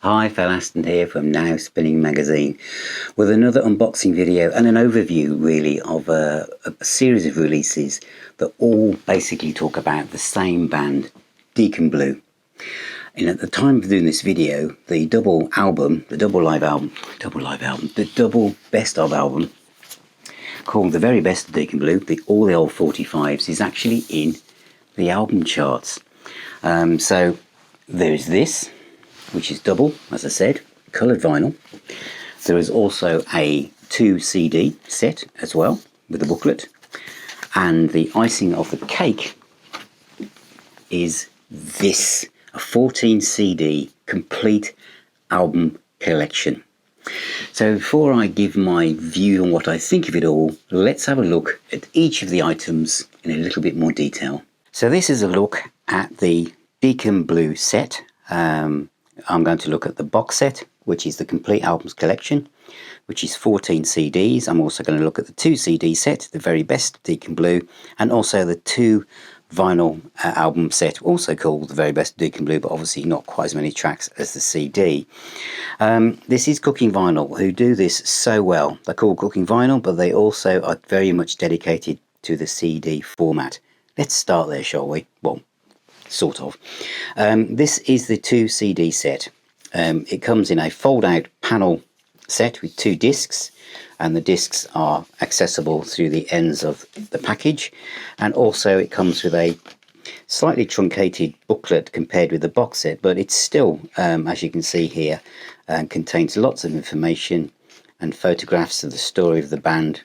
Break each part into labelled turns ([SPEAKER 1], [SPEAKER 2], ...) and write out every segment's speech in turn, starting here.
[SPEAKER 1] Hi, Phil Aston here from Now Spinning Magazine with another unboxing video and an overview really of a series of releases that all basically talk about the same band, Deacon Blue. And at the time of doing this video, the double best of album called The Very Best of Deacon Blue, all the old 45s, is actually in the album charts. So there's this, which is double, as I said, coloured vinyl. There is also a 2 CD set as well with a booklet, and the icing of the cake is this, a 14 CD complete album collection. So before I give my view on what I think of it all, let's have a look at each of the items in a little bit more detail. So this is a look at the Deacon Blue set. I'm going to look at the box set, which is the complete albums collection, which is 14 CDs. I'm also going to look at the 2 CD set, the very best of Deacon Blue, and also the 2 vinyl album set, also called the very best of Deacon Blue, but obviously not quite as many tracks as the CD. This is Cooking Vinyl, who do this so well. They're called Cooking Vinyl, but they also are very much dedicated to the CD format. Let's start there, shall we? Well, sort of. This is the 2 CD set. It comes in a fold-out panel set with 2 discs, and the discs are accessible through the ends of the package, and also it comes with a slightly truncated booklet compared with the box set, but it's still, as you can see here, contains lots of information and photographs of the story of the band,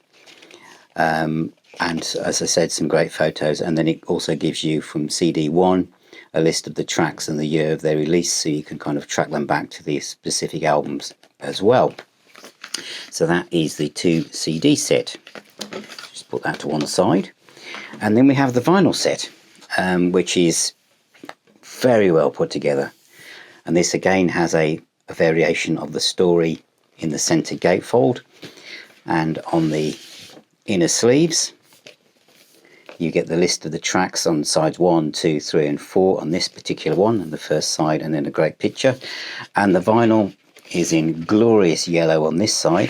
[SPEAKER 1] and as I said, some great photos. And then it also gives you from CD 1 a list of the tracks and the year of their release, so you can kind of track them back to the specific albums as well. So that is the 2 CD set. Just put that to one side. And then we have the vinyl set, which is very well put together. And this again has a variation of the story in the center gatefold, and on the inner sleeves you get the list of the tracks on sides 1, 2, 3 and 4 on this particular one, on the first side, and then a great picture. And the vinyl is in glorious yellow on this side,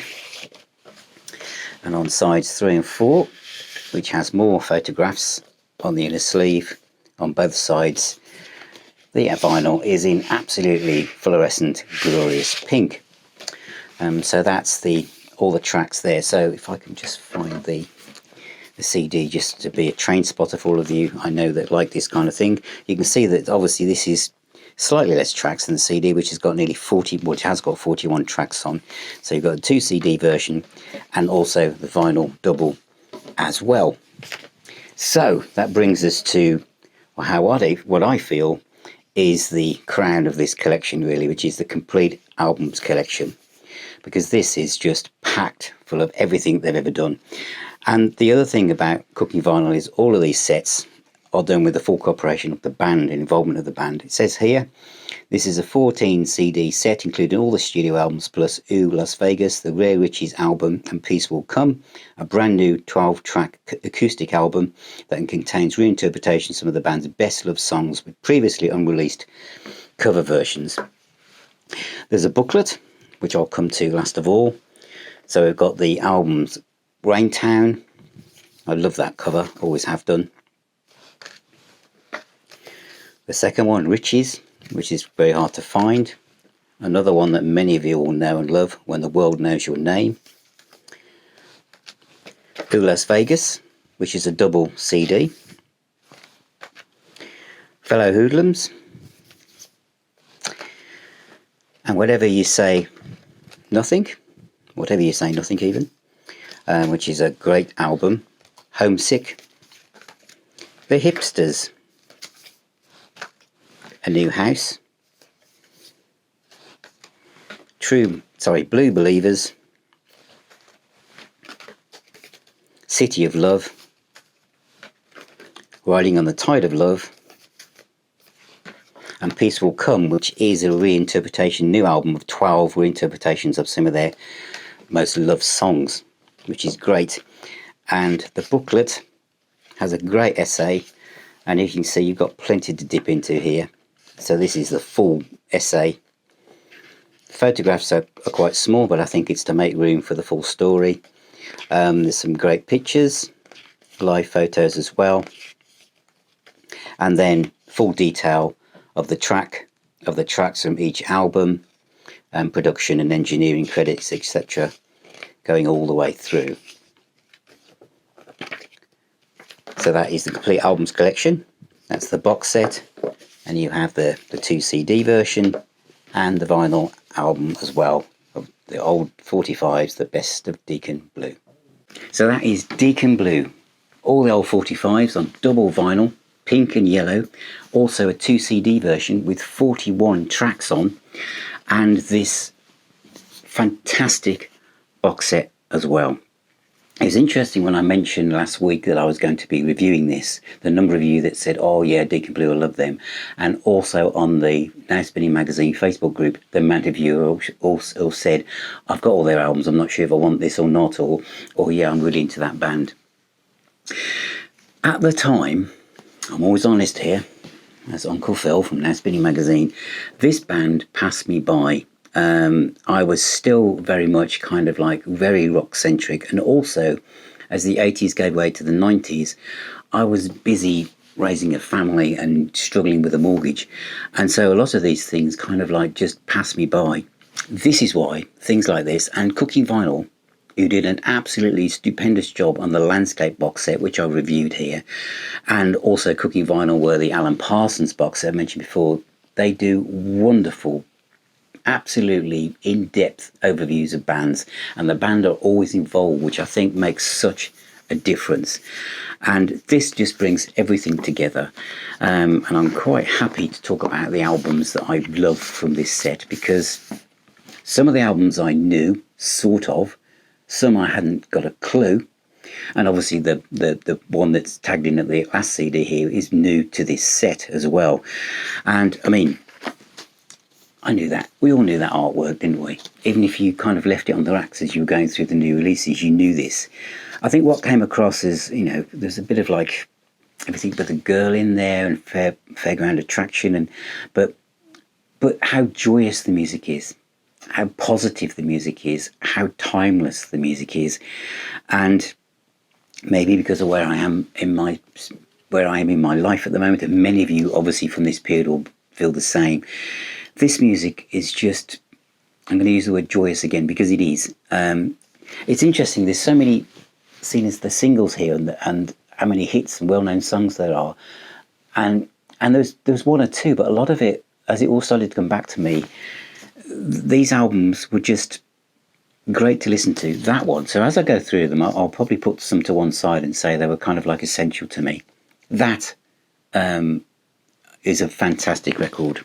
[SPEAKER 1] and on sides 3 and 4, which has more photographs on the inner sleeve on both sides, the vinyl is in absolutely fluorescent glorious pink. So that's all the tracks there. So if I can just find the CD, just to be a train spotter for all of you I know that like this kind of thing, you can see that obviously this is slightly less tracks than the CD, which has got nearly 40, which has got 41 tracks on. So you've got a 2 CD version and also the vinyl double as well. So that brings us to what I feel is the crown of this collection really, which is the complete albums collection, because this is just packed full of everything they've ever done. And the other thing about Cooking Vinyl is all of these sets are done with the full cooperation of the band, involvement of the band. It says here, this is a 14 CD set including all the studio albums plus Ooh Las Vegas, the Rarities album and Peace Will Come, a brand new 12-track acoustic album that contains reinterpretations of some of the band's best loved songs with previously unreleased cover versions. There's a booklet, which I'll come to last of all. So we've got the albums Raintown. I love that cover, always have done. The second one, Riches, which is very hard to find. Another one that many of you will know and love, When the World Knows Your Name. Ooh Las Vegas, which is a double CD. Fellow Hoodlums. And Whatever You Say Nothing, even, which is a great album. Homesick. The Hipsters, A New House. Blue Believers. City of Love. Riding on the Tide of Love. And Peace Will Come, which is a new album of 12 reinterpretations of some of their most loved songs, which is great. And the booklet has a great essay, and you can see you've got plenty to dip into here. So this is the full essay photographs are quite small, but I think it's to make room for the full story. There's some great pictures, live photos as well, and then full detail of the tracks from each album, and production and engineering credits, etc., going all the way through. So that is the complete albums collection. That's the box set, and you have the 2 CD version and the vinyl album as well, of the old 45s, the best of Deacon Blue. So that is Deacon Blue, all the old 45s on double vinyl, pink and yellow, also a 2 CD version with 41 tracks on, and this fantastic box set as well. It was interesting when I mentioned last week that I was going to be reviewing this, the number of you that said, oh yeah, Deacon Blue, I love them. And also on the Now Spinning Magazine Facebook group, the amount of you also said, I've got all their albums, I'm not sure if I want this or not, or yeah, I'm really into that band. At the time, I'm always honest here, as Uncle Phil from Now Spinning Magazine, this band passed me by. I was still very much kind of like very rock centric, and also as the 80s gave way to the 90s, I was busy raising a family and struggling with a mortgage, and so a lot of these things kind of like just passed me by. This is why things like this, and Cooking Vinyl, who did an absolutely stupendous job on the Landscape box set, which I reviewed here, and also Cooking Vinyl were the Alan Parsons box set I mentioned before. They do wonderful, absolutely in-depth overviews of bands, and the band are always involved, which I think makes such a difference. And this just brings everything together, and I'm quite happy to talk about the albums that I love from this set, because some of the albums I knew, sort of, some I hadn't got a clue, and obviously the one that's tagged in at the last CD here is new to this set as well. And I mean, I knew that. We all knew that artwork, didn't we? Even if you kind of left it on the racks as you were going through the new releases, you knew this. I think what came across is, you know, there's a bit of like everything but a girl in there, and fairground attraction, and but how joyous the music is, how positive the music is, how timeless the music is. And maybe because of where I am in my life at the moment, and many of you obviously from this period will feel the same, this music is just, I'm going to use the word joyous again, because it is. It's interesting, there's so many, seen as the singles here, and how many hits and well-known songs there are. And there's one or two, but a lot of it, as it all started to come back to me, these albums were just great to listen to. That one, so as I go through them, I'll probably put some to one side and say they were kind of like essential to me. That is a fantastic record.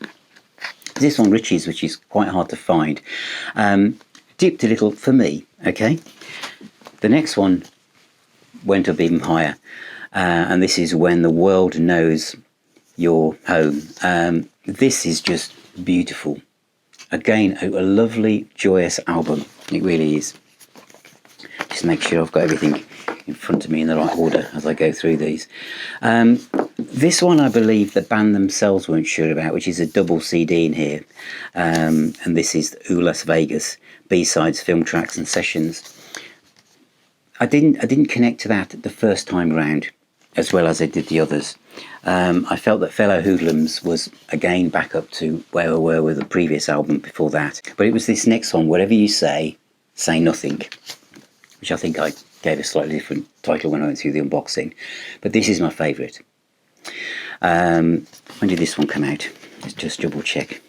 [SPEAKER 1] This one, Riches, which is quite hard to find, dipped a little for me, okay? The next one went up even higher, and this is When the World Knows You're Home. This is just beautiful. Again, a lovely, joyous album. It really is. Just make sure I've got everything in front of me in the right order as I go through these. This one I believe the band themselves weren't sure about, which is a double CD in here, and this is Ooh Las Vegas, B-sides, film tracks and sessions. I didn't connect to that the first time round as well as I did the others. I felt that Fellow Hoodlums was again back up to where we were with the previous album before that, but it was this next one, Whatever You Say, Say Nothing, which I think I gave a slightly different title when I went through the unboxing, but this is my favourite. When did this one come out? Let's just double check,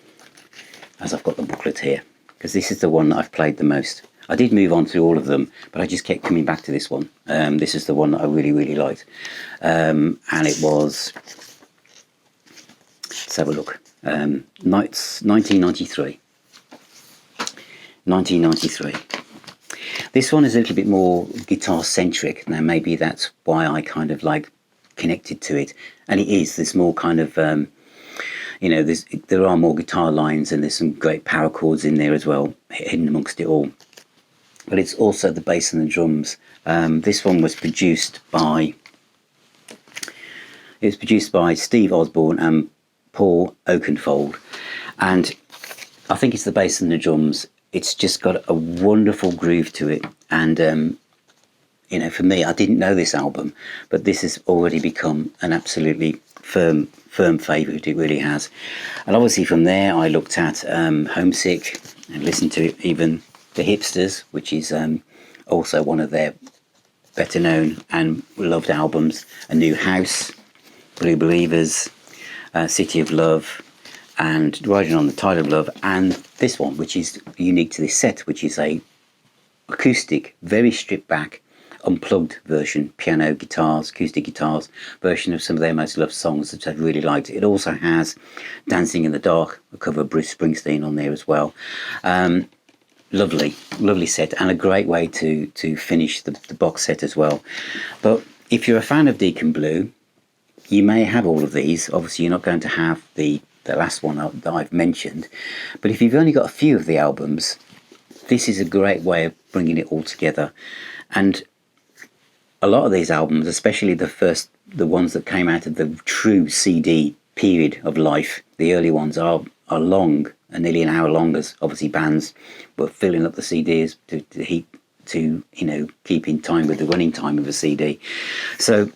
[SPEAKER 1] as I've got the booklet here, because this is the one that I've played the most. I did move on through all of them, but I just kept coming back to this one. This is the one that I really, really liked, and it was, let's have a look, 1993. 1993. This one is a little bit more guitar centric. Now maybe that's why I kind of like connected to it, and it is. There's more kind of you know, there are more guitar lines, and there's some great power chords in there as well, hidden amongst it all. But it's also the bass and the drums. This one was produced by Steve Osborne and Paul Oakenfold, and I think it's the bass and the drums. It's just got a wonderful groove to it. And, you know, for me, I didn't know this album, but this has already become an absolutely firm favourite. It really has. And obviously from there, I looked at Homesick and listened to even the Hipsters, which is also one of their better known and loved albums. A New House, Blue Believers, City of Love, and Riding on the Tide of Love, and this one, which is unique to this set, which is a acoustic, very stripped back, unplugged version, piano, guitars, acoustic guitars version of some of their most loved songs that I've really liked. It also has Dancing in the Dark, a cover of Bruce Springsteen on there as well. Lovely set, and a great way to finish the box set as well. But if you're a fan of Deacon Blue, you may have all of these. Obviously, you're not going to have the last one that I've mentioned. But if you've only got a few of the albums, this is a great way of bringing it all together. And a lot of these albums, especially the ones that came out of the true CD period of life, the early ones are long, and nearly an hour long, as obviously bands were filling up the CDs to you know, keep in time with the running time of a CD. So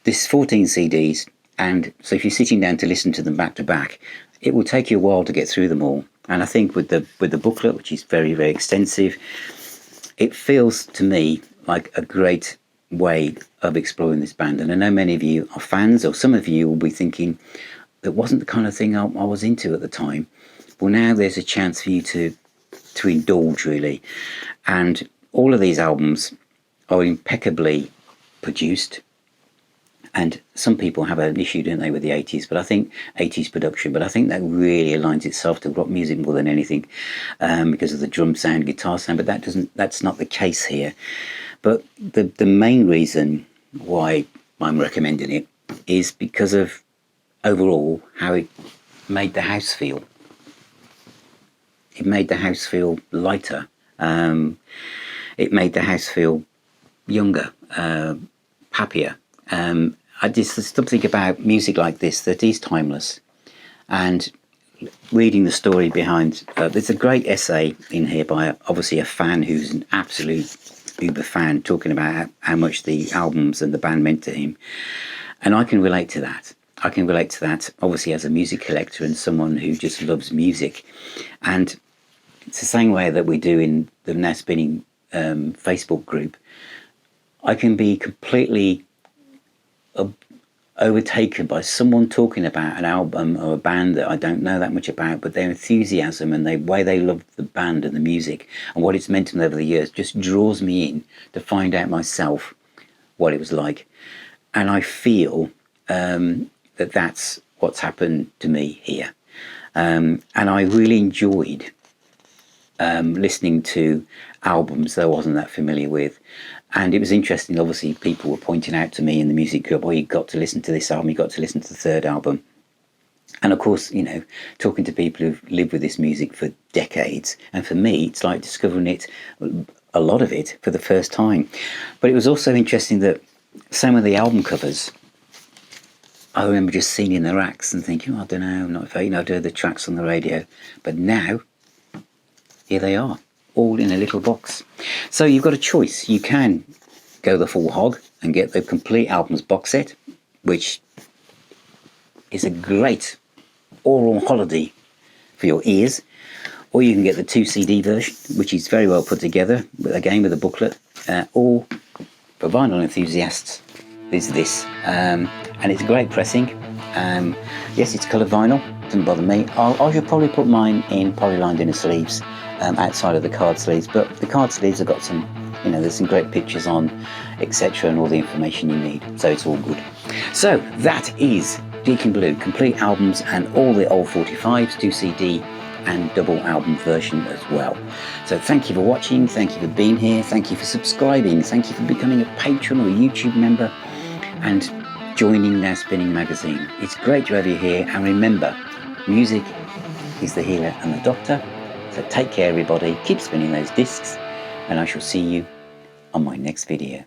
[SPEAKER 1] this 14 CDs, and so if you're sitting down to listen to them back to back, it will take you a while to get through them all. And I think with the booklet, which is very, very extensive, it feels to me like a great way of exploring this band. And I know many of you are fans, or some of you will be thinking, that wasn't the kind of thing I was into at the time. Well, now there's a chance for you to indulge, really. And all of these albums are impeccably produced. And some people have an issue, don't they, with the 80s, but I think 80s production, but I think that really aligns itself to rock music more than anything, because of the drum sound, guitar sound, but that's not the case here. But the main reason why I'm recommending it is because of overall how it made the house feel. It made the house feel lighter. It made the house feel younger, happier. I just think about music like this that is timeless, and reading the story behind. There's a great essay in here by obviously a fan who's an absolute uber fan, talking about how much the albums and the band meant to him, and I can relate to that. Obviously as a music collector and someone who just loves music, and it's the same way that we do in the Now Spinning Facebook group. I can be completely overtaken by someone talking about an album or a band that I don't know that much about, but their enthusiasm and the way they love the band and the music and what it's meant to them over the years just draws me in to find out myself what it was like. And I feel that that's what's happened to me here. And I really enjoyed listening to albums that I wasn't that familiar with. And it was interesting, obviously, people were pointing out to me in the music group, oh, you got to listen to this album, you got to listen to the third album. And of course, you know, talking to people who've lived with this music for decades, and for me, it's like discovering it, a lot of it, for the first time. But it was also interesting that some of the album covers, I remember just seeing in the racks and thinking, oh, I don't know, I'm not afraid, you know, I'd heard the tracks on the radio. But now, here they are, all in a little box. So you've got a choice. You can go the full hog and get the complete albums box set, which is a great oral holiday for your ears, or you can get the 2 CD version, which is very well put together, again with a booklet, or for vinyl enthusiasts, is this. And it's great pressing. Yes, it's coloured vinyl, doesn't bother me. I should probably put mine in polylined inner sleeves, outside of the card sleeves, but the card sleeves have got some, you know, there's some great pictures on, etc., and all the information you need, so it's all good. So that is Deacon Blue, complete albums and all the old 45s, 2 CD and double album version as well. So thank you for watching, thank you for being here, thank you for subscribing, thank you for becoming a patron or a YouTube member and joining Now Spinning magazine. It's great to have you here, and remember, music is the healer and the doctor. So take care, everybody, keep spinning those discs, and I shall see you on my next video.